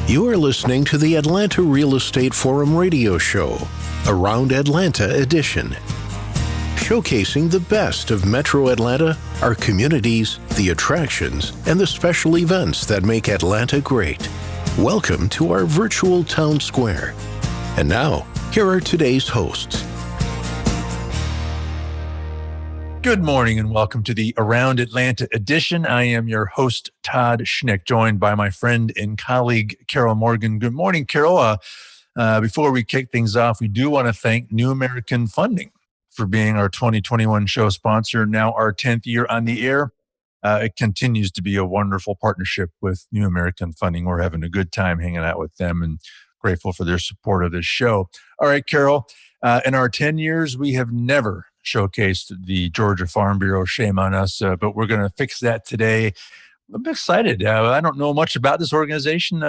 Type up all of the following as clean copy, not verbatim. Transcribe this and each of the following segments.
You are listening to the Atlanta Real Estate Forum radio show, Around Atlanta edition. Showcasing the best of Metro Atlanta, our communities, the attractions, and the special events that make Atlanta great. Welcome to our virtual town square. And now, here are today's hosts. Good morning and welcome to the Around Atlanta edition. I am your host, Todd Schnick, joined by my friend and colleague, Carol Morgan. Good morning, Carol. Before we kick things off, we do want to thank New American Funding for being our 2021 show sponsor, now our 10th year on the air. It continues to be a wonderful partnership with New American Funding. We're having a good time hanging out with them and grateful for their support of this show. All right, Carol, in our 10 years, we have never showcased the Georgia Farm Bureau. Shame on us, but we're going to fix that today. I'm excited. I don't know much about this organization.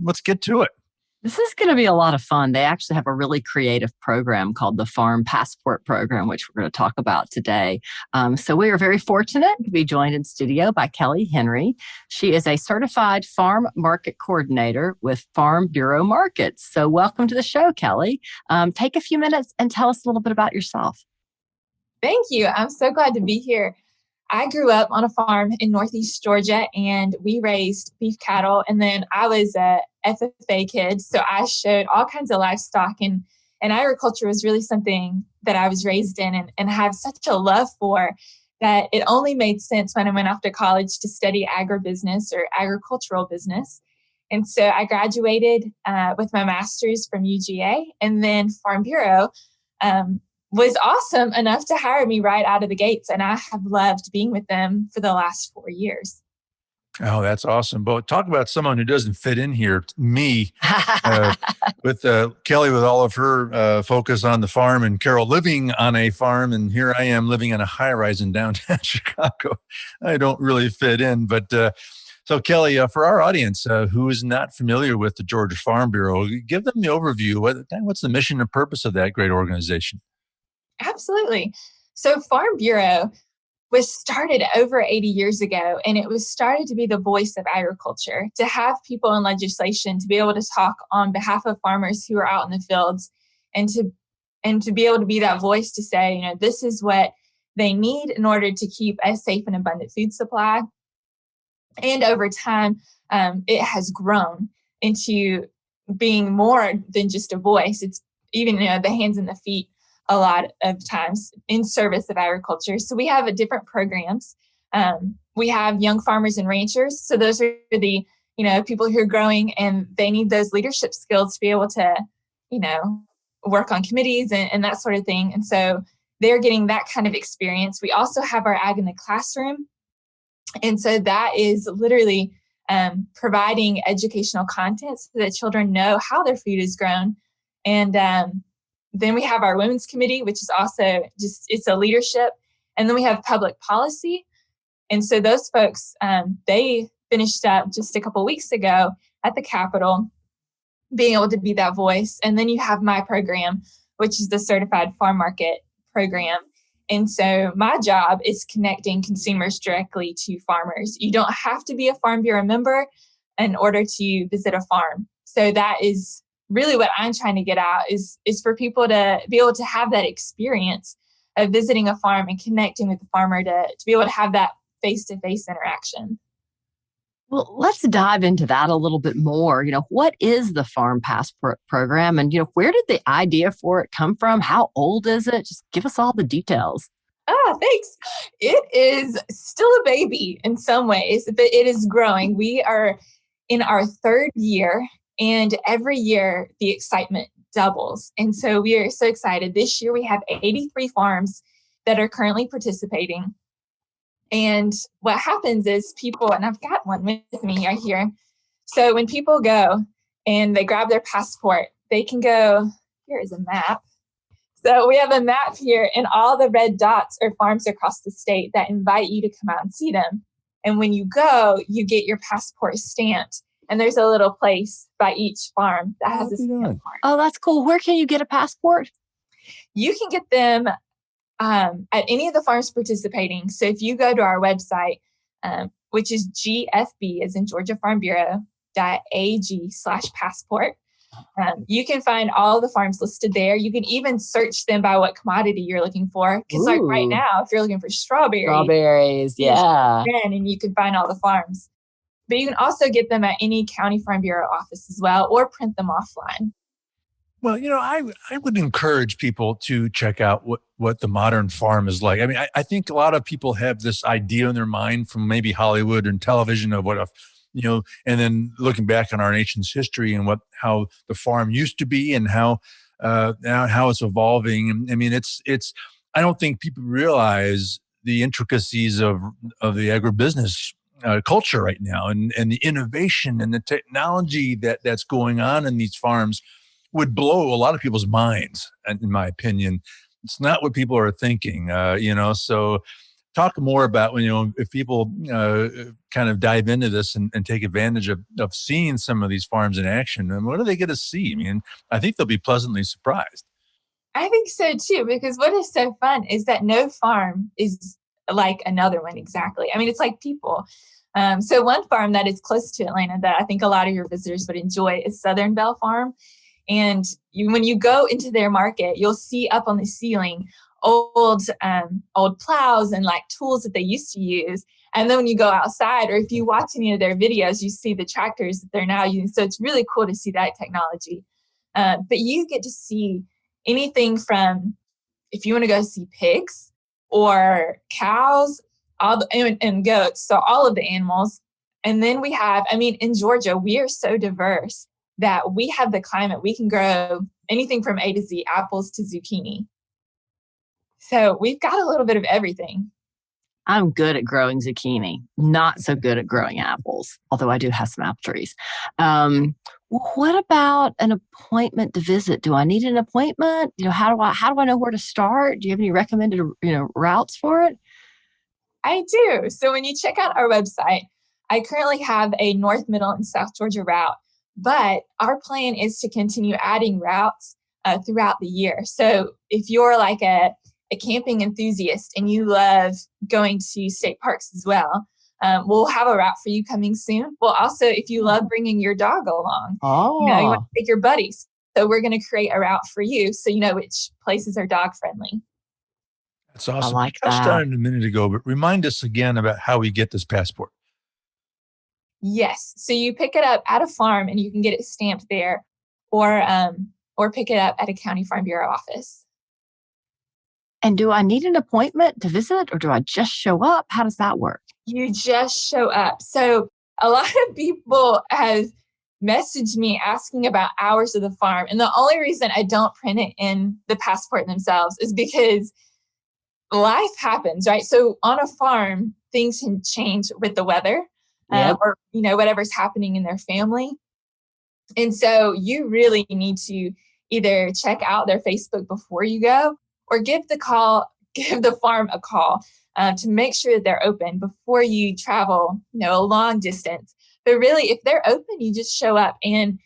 Let's get to it. This is going to be a lot of fun. They actually have a really creative program called the Farm Passport Program, which we're going to talk about today. So we are very fortunate to be joined in studio by Kelly Henry. She is a certified farm market coordinator with Farm Bureau Markets. So welcome to the show, Kelly. Take a few minutes and tell us a little bit about yourself. Thank you. I'm so glad to be here. I grew up on a farm in Northeast Georgia, and we raised beef cattle. And then I was a FFA kid, so I showed all kinds of livestock. And agriculture was really something that I was raised in and have such a love for that it only made sense when I went off to college to study agribusiness or agricultural business. And so I graduated with my master's from UGA, and then Farm Bureau was awesome enough to hire me right out of the gates. And I have loved being with them for the last 4 years. Oh, that's awesome. But talk about someone who doesn't fit in here. Me, with Kelly, with all of her focus on the farm, and Carol living on a farm. And here I am living in a high rise in downtown Chicago. I don't really fit in. But so Kelly, for our audience who is not familiar with the Georgia Farm Bureau, give them the overview. What's the mission and purpose of that great organization? Absolutely. So Farm Bureau was started over 80 years ago, and it was started to be the voice of agriculture, to have people in legislation to be able to talk on behalf of farmers who are out in the fields, and to be able to be that voice to say, this is what they need in order to keep a safe and abundant food supply. And over time, it has grown into being more than just a voice. It's even the hands and the feet a lot of times in service of agriculture. So we have different programs. We have young farmers and ranchers. So those are the, people who are growing, and they need those leadership skills to be able to, work on committees and that sort of thing. And so they're getting that kind of experience. We also have our Ag in the Classroom. And so that is literally providing educational content so that children know how their food is grown. And then we have our Women's Committee, which is also it's a leadership. And then we have Public Policy. And so those folks, they finished up just a couple of weeks ago at the Capitol, being able to be that voice. And then you have my program, which is the Certified Farm Market Program. And so my job is connecting consumers directly to farmers. You don't have to be a Farm Bureau member in order to visit a farm. So that is really what I'm trying to get out is for people to be able to have that experience of visiting a farm and connecting with the farmer to be able to have that face-to-face interaction. Well, let's dive into that a little bit more. What is the Farm Passport Program, and, where did the idea for it come from? How old is it? Just give us all the details. Thanks. It is still a baby in some ways, but it is growing. We are in our third year. And every year, the excitement doubles. And so we are so excited. This year, we have 83 farms that are currently participating. And what happens is people, and I've got one with me right here. So when people go and they grab their passport, they can go, here is a map. So we have a map here, and all the red dots are farms across the state that invite you to come out and see them. And when you go, you get your passport stamped. And there's a little place by each farm that has a stamp mark. Oh, that's cool. Where can you get a passport? You can get them at any of the farms participating. So if you go to our website, which is GFB, as in Georgia Farm Bureau, farm.ag/passport. You can find all the farms listed there. You can even search them by what commodity you're looking for. Because like right now, if you're looking for strawberries, yeah. and you can find all the farms. But you can also get them at any county farm bureau office as well, or print them offline. Well, I would encourage people to check out what the modern farm is like. I mean, I think a lot of people have this idea in their mind from maybe Hollywood and television of what and then looking back on our nation's history and how the farm used to be and how now how it's evolving. And I mean, it's. I don't think people realize the intricacies of the agribusiness culture right now, and the innovation and the technology that's going on in these farms would blow a lot of people's minds, in my opinion. It's not what people are thinking, so talk more about if people kind of dive into this and take advantage of seeing some of these farms in action, and what are they going to see? I mean, I think they'll be pleasantly surprised. I think so too, because what is so fun is that no farm is like another one exactly. I mean, it's like people. So one farm that is close to Atlanta that I think a lot of your visitors would enjoy is Southern Bell Farm. And when you go into their market, you'll see up on the ceiling old plows and like tools that they used to use. And then when you go outside, or if you watch any of their videos, you see the tractors that they're now using. So it's really cool to see that technology. But you get to see anything from, if you want to go see pigs or cows and goats, so all of the animals. And then we have, in Georgia, we are so diverse that we have the climate. We can grow anything from A to Z, apples to zucchini. So we've got a little bit of everything. I'm good at growing zucchini, not so good at growing apples, although I do have some apple trees. What about an appointment to visit? Do I need an appointment? How do I know where to start? Do you have any recommended, routes for it? I do. So when you check out our website, I currently have a North, Middle, and South Georgia route, but our plan is to continue adding routes throughout the year. So if you're like a camping enthusiast and you love going to state parks as well, we'll have a route for you coming soon. Well, also, if you love bringing your dog along, you want to take your buddies. So we're going to create a route for you so you know which places are dog friendly. That's awesome. I like I touched that. on it a minute ago, but remind us again about how we get this passport. Yes. So you pick it up at a farm and you can get it stamped there, or pick it up at a county farm bureau office. And do I need an appointment to visit, or do I just show up? How does that work? You just show up. So a lot of people have messaged me asking about hours of the farm. And the only reason I don't print it in the passport themselves is because life happens, right? So on a farm, things can change with the weather, or whatever's happening in their family. And so you really need to either check out their Facebook before you go, or give the farm a call to make sure that they're open before you travel, a long distance. But really, if they're open, you just show up. And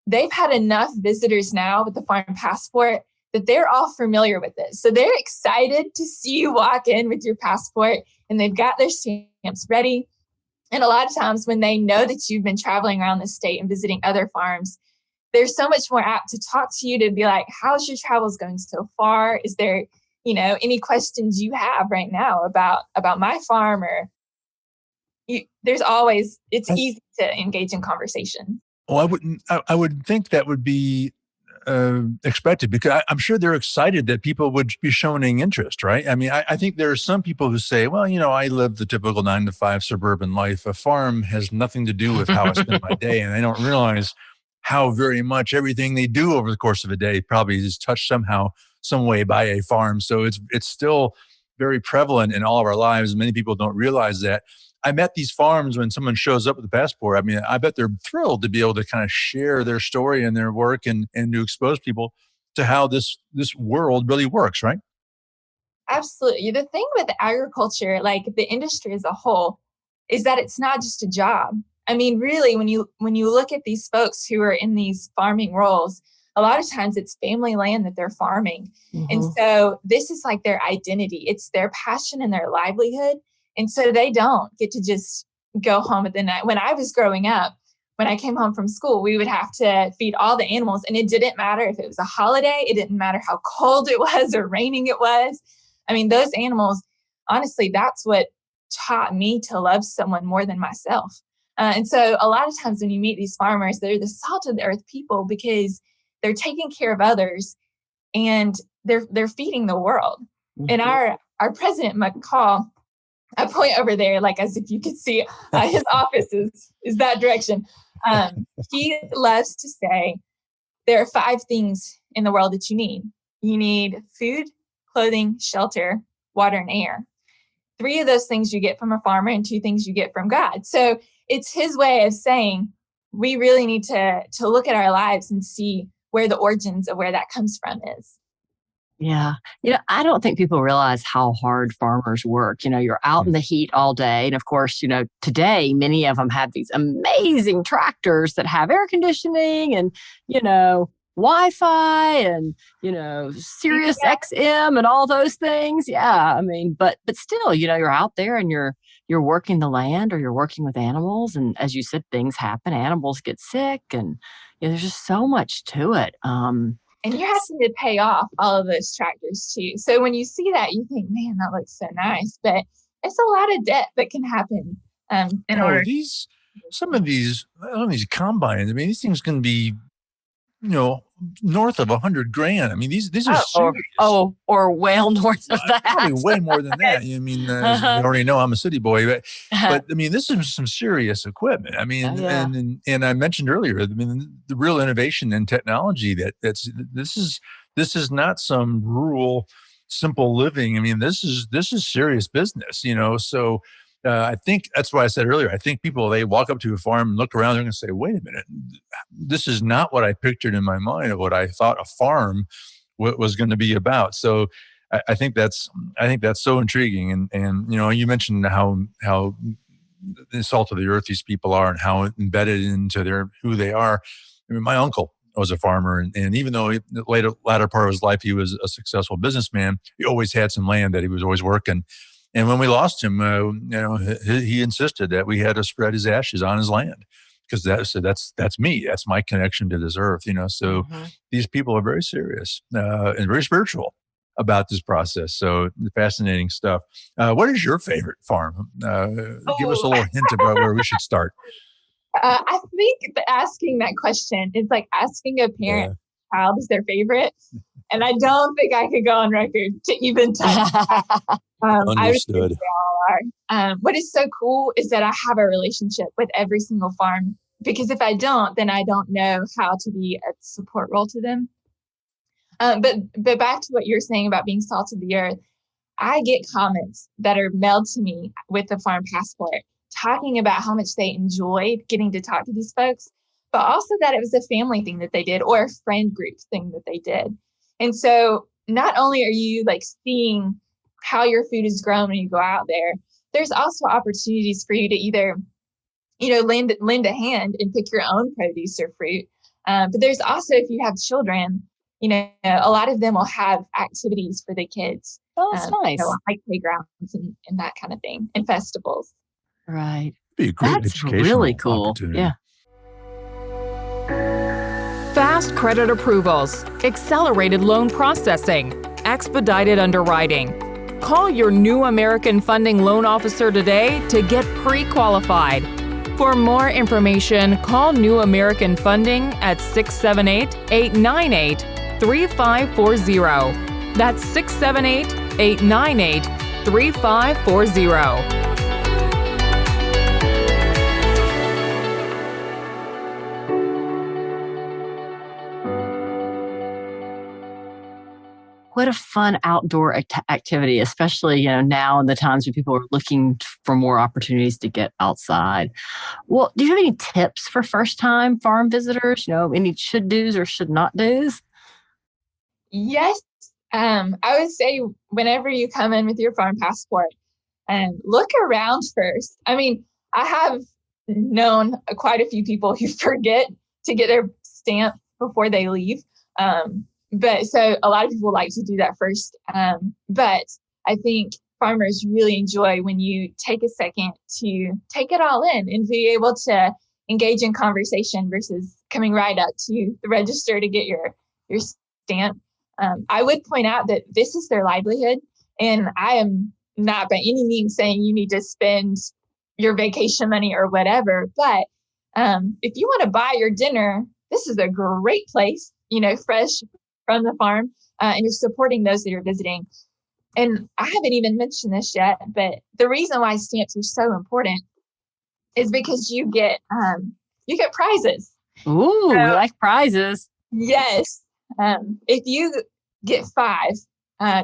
they've had enough visitors now with the farm passport that they're all familiar with it. So they're excited to see you walk in with your passport, and they've got their stamps ready. And a lot of times when they know that you've been traveling around the state and visiting other farms, they're so much more apt to talk to you, to be like, how's your travels going so far? Is there, any questions you have right now about my farm? Or it's easy to engage in conversation. Well, I would think that would be expected, because I'm sure they're excited that people would be showing interest, right? I mean, I think there are some people who say, well, I live the typical 9-to-5 suburban life. A farm has nothing to do with how I spend my day. And they don't realize how very much everything they do over the course of a day probably is touched somehow, some way by a farm. So it's still very prevalent in all of our lives. Many people don't realize that. I met these farms when someone shows up with a passport. I mean, I bet they're thrilled to be able to kind of share their story and their work and to expose people to how this world really works, right? Absolutely. The thing with agriculture, like the industry as a whole, is that it's not just a job. I mean, really, when you look at these folks who are in these farming roles, a lot of times it's family land that they're farming. Mm-hmm. And so this is like their identity. It's their passion and their livelihood. And so they don't get to just go home at the night. When I was growing up, when I came home from school, we would have to feed all the animals. And it didn't matter if it was a holiday. It didn't matter how cold it was or raining it was. I mean, those animals, honestly, that's what taught me to love someone more than myself. And so a lot of times when you meet these farmers, they're the salt of the earth people because they're taking care of others and they're feeding the world. Mm-hmm. And our president, McCall, I point over there like as if you could see his office is that direction. He loves to say there are 5 things in the world that you need. You need food, clothing, shelter, water, and air. 3 of those things you get from a farmer and 2 things you get from God. So it's his way of saying we really need to look at our lives and see where the origins of where that comes from is. Yeah. I don't think people realize how hard farmers work. You're out in the heat all day. And of course, today, many of them have these amazing tractors that have air conditioning and, Wi-Fi and, Sirius XM and all those things. Yeah. I mean, but still, you're out there and you're working the land or you're working with animals. And as you said, things happen, animals get sick and there's just so much to it. And you're having to pay off all of those tractors too. So when you see that, you think, man, that looks so nice. But it's a lot of debt that can happen in order. Some of these combines, I mean, these things can be, north of $100,000. I mean, these are serious. Or well north of that. Probably way more than that. I mean, you already know I'm a city boy, but I mean, this is some serious equipment. I mean, and I mentioned earlier, I mean, the real innovation in technology this is not some rural, simple living. I mean, this is serious business, so. I think that's why I said earlier, I think people, they walk up to a farm and look around, they're going to say, wait a minute, this is not what I pictured in my mind of what I thought a farm was going to be about. So I think that's so intriguing. And you mentioned how the salt of the earth these people are and how embedded into who they are. I mean, my uncle was a farmer, and even though the latter part of his life, he was a successful businessman, he always had some land that he was always working. And when we lost him, he insisted that we had to spread his ashes on his land because that's me. That's my connection to this earth. So these people are very serious and very spiritual about this process. So fascinating stuff. What is your favorite farm? Give us a little hint about where we should start. I think asking that question is like asking a parent child is their favorite. And I don't think I could go on record to even touch that. Understood. They all are. What is so cool is that I have a relationship with every single farm, because if I don't, then I don't know how to be a support role to them. But back to what you're saying about being salt of the earth, I get comments that are mailed to me with the farm passport talking about how much they enjoyed getting to talk to these folks, but also that it was a family thing that they did or a friend group thing that they did. And so not only are you like seeing how your food is grown when you go out there, there's also opportunities for you to either, lend a hand and pick your own produce or fruit. But there's also, if you have children, a lot of them will have activities for the kids. Oh, that's nice. Like playgrounds and that kind of thing, and festivals. Right. Be a great That's really cool. Yeah. Fast credit approvals, accelerated loan processing, expedited underwriting. Call your New American Funding loan officer today to get pre-qualified. For more information, call New American Funding at 678-898-3540. That's 678-898-3540. What a fun outdoor activity, especially, now in the times when people are looking for more opportunities to get outside. Well, do you have any tips for first-time farm visitors? Any should-dos or should-not-dos? Yes. I would say whenever you come in with your farm passport, look around first. I mean, I have known quite a few people who forget to get their stamp before they leave. But so a lot of people like to do that first. But I think farmers really enjoy when you take a second to take it all in and be able to engage in conversation versus coming right up to the register to get your stamp. I would point out that this is their livelihood, and I am not by any means saying you need to spend your vacation money or whatever, but if you want to buy your dinner, this is a great place, fresh from the farm, and you're supporting those that you're visiting. And I haven't even mentioned this yet, but the reason why stamps are so important is because you get prizes. Ooh, we like prizes. Yes. If you get 5,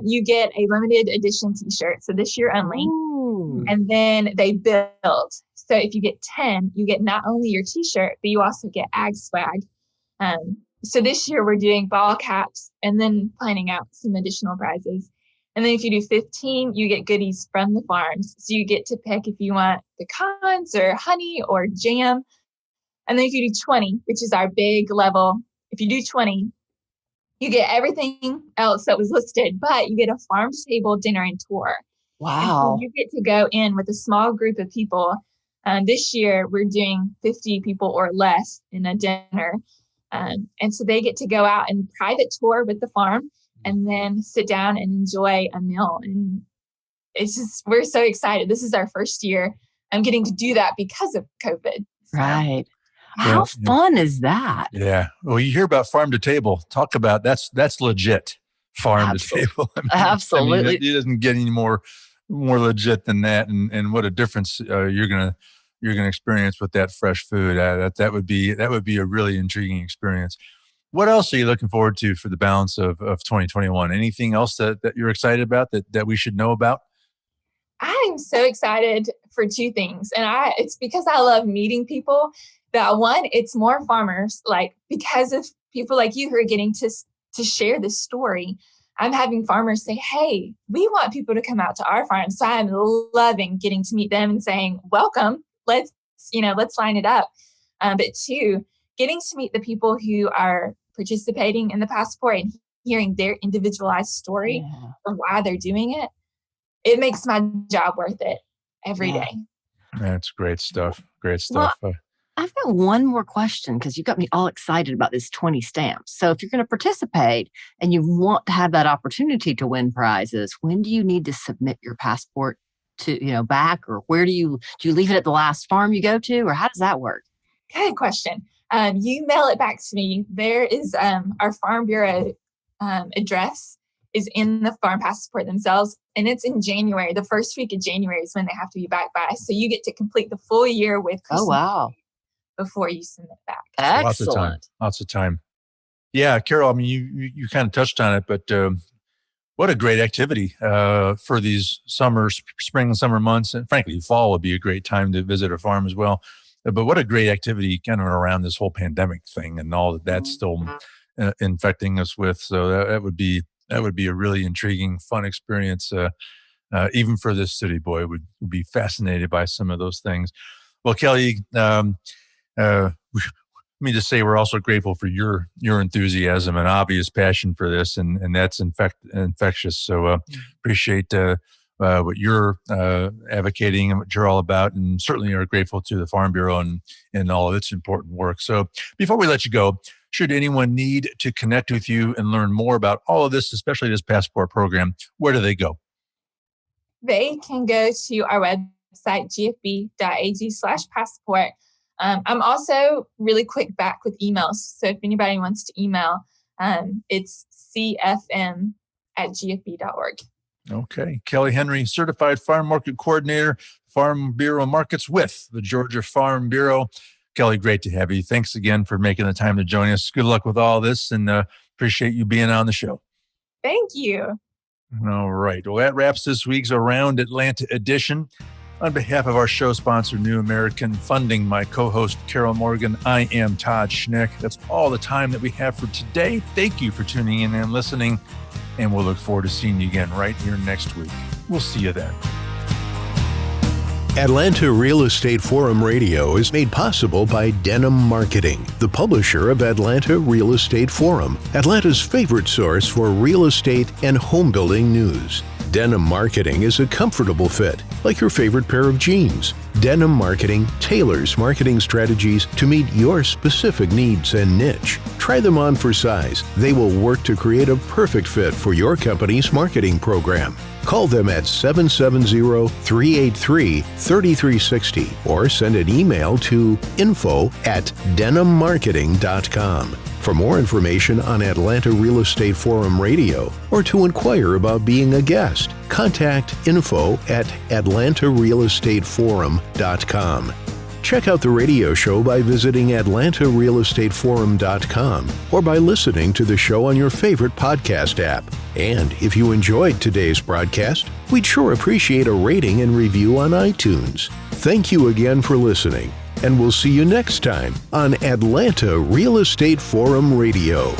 you get a limited edition t-shirt. So this year only. Ooh. And then they build. So if you get 10, you get not only your t-shirt, but you also get ag swag. So this year we're doing ball caps and then planning out some additional prizes. And then if you do 15, you get goodies from the farms. So you get to pick if you want pecans or honey or jam. And then if you do 20, which is our big level, if you do 20, you get everything else that was listed, but you get a farm table dinner and tour. Wow. And so you get to go in with a small group of people. This year, we're doing 50 people or less in a dinner. And so they get to go out and private tour with the farm and then sit down and enjoy a meal. And it's just, we're so excited. This is our first year. I'm getting to do that because of COVID. So. Right. How fun is that? Yeah. Well, you hear about farm to table. Talk about that's legit farm to table. Absolutely. It doesn't get any more legit than that. And what a difference you're gonna experience with that fresh food. That would be a really intriguing experience. What else are you looking forward to for the balance of 2021? Anything else that you're excited about that we should know about? I'm so excited for 2 things. And it's because I love meeting people. That one, it's more farmers, because of people like you who are getting to share this story. I'm having farmers say, hey, we want people to come out to our farm. So I'm loving getting to meet them and saying, welcome, let's line it up. But 2, getting to meet the people who are participating in the passport and hearing their individualized story of why they're doing it. It makes my job worth it every day. That's great stuff. Great stuff. Well, I've got one more question because you got me all excited about this 20 stamps. So if you're going to participate and you want to have that opportunity to win prizes, when do you need to submit your passport to, back, or where do you leave it at the last farm you go to, or how does that work? Good question. You mail it back to me. There is our Farm Bureau address is in the farm passport themselves, and it's in January. The first week of January is when they have to be back by. So you get to complete the full year with Christmas before you submit back. Excellent. Lots of time. Yeah, Carol, I mean, you kind of touched on it, but what a great activity for these spring and summer months. And frankly, fall would be a great time to visit a farm as well. But what a great activity kind of around this whole pandemic thing and all that's still infecting us with. So that would be a really intriguing, fun experience. Even for this city boy would be fascinated by some of those things. Well, Kelly, let me just say we're also grateful for your enthusiasm and obvious passion for this, and that's infectious. So appreciate what you're advocating and what you're all about, and certainly are grateful to the Farm Bureau and all of its important work. So before we let you go, should anyone need to connect with you and learn more about all of this, especially this passport program, where do they go? They can go to our website, gfb.ag/passport. I'm also really quick back with emails. So if anybody wants to email, it's cfm@gfb.org. Okay. Kelly Henry, Certified Farm Market Coordinator, Farm Bureau Markets with the Georgia Farm Bureau. Kelly, great to have you. Thanks again for making the time to join us. Good luck with all this, and appreciate you being on the show. Thank you. All right. Well, that wraps this week's Around Atlanta edition. On behalf of our show sponsor, New American Funding, my co-host, Carol Morgan, I am Todd Schnick. That's all the time that we have for today. Thank you for tuning in and listening, and we'll look forward to seeing you again right here next week. We'll see you then. Atlanta Real Estate Forum Radio is made possible by Denim Marketing, the publisher of Atlanta Real Estate Forum, Atlanta's favorite source for real estate and home building news. Denim Marketing is a comfortable fit, like your favorite pair of jeans. Denim Marketing tailors marketing strategies to meet your specific needs and niche. Try them on for size. They will work to create a perfect fit for your company's marketing program. Call them at 770-383-3360 or send an email to info@denimmarketing.com. For more information on Atlanta Real Estate Forum Radio or to inquire about being a guest, contact info@atlantarealestateforum.com. Check out the radio show by visiting atlantarealestateforum.com or by listening to the show on your favorite podcast app. And if you enjoyed today's broadcast, we'd sure appreciate a rating and review on iTunes. Thank you again for listening, and we'll see you next time on Atlanta Real Estate Forum Radio.